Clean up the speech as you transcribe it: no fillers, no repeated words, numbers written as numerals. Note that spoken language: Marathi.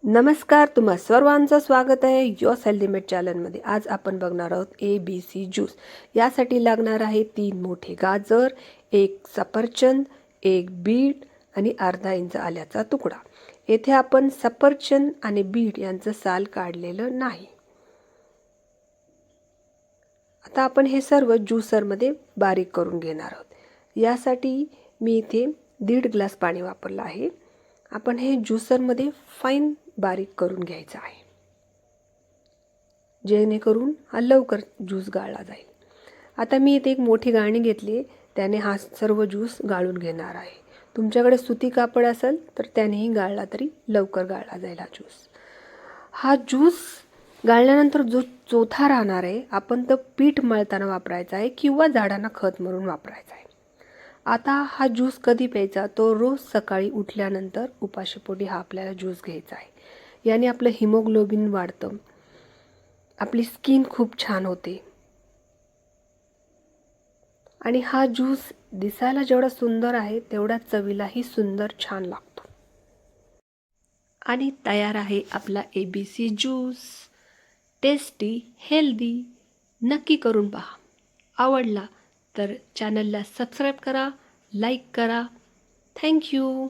नमस्कार, तुम्हा सर्वांचं स्वागत आहे योस हेल्दीमेट चॅनलमध्ये। आज आपण बघणार आहोत ABC ज्यूस। यासाठी लागणार आहे 3 मोठे गाजर, 1 सफरचंद, 1 बीट आणि अर्धा इंच आल्याचा तुकडा। येथे आपण सफरचंद आणि बीट यांचं साल काढलेलं नाही। आता आपण हे सर्व ज्यूसरमध्ये बारीक करून घेणार आहोत। यासाठी मी इथे 1.5 ग्लास पाणी वापरलं आहे। आपण हे ज्यूसरमध्ये फाईन बारीक करून घ्यायचं आहे, जेणेकरून हा लवकर ज्यूस गाळला जाईल। आता मी इथे एक मोठी गाळणी घेतली, त्याने हा सर्व ज्यूस गाळून घेणार आहे। तुमच्याकडे सुती कापड असेल तर त्यानेही गाळला तरी लवकर गाळला जाईल हा ज्यूस। हा ज्यूस गाळल्यानंतर जो चोथा राहणार आहे, आपण तो पीठ मळताना वापरायचा आहे किंवा झाडांना खत म्हणून वापरायचा आहे। आता हा ज्यूस कधी प्यायचा, तो रोज सकाळी उठल्यानंतर उपाशीपोटी हा आपल्याला ज्यूस घ्यायचा आहे। याने आपलं हिमोग्लोबिन वाढतं, आपली स्किन खूप छान होते आणि हा ज्यूस दिसायला जेवढा सुंदर आहे तेवढा चवीलाही सुंदर छान लागतो। आणि तयार आहे आपला ABC ज्यूस, टेस्टी, हेल्दी। नक्की करून पहा। आवडला तर चॅनलला सबस्क्राईब करा, लाईक करा। Thank you.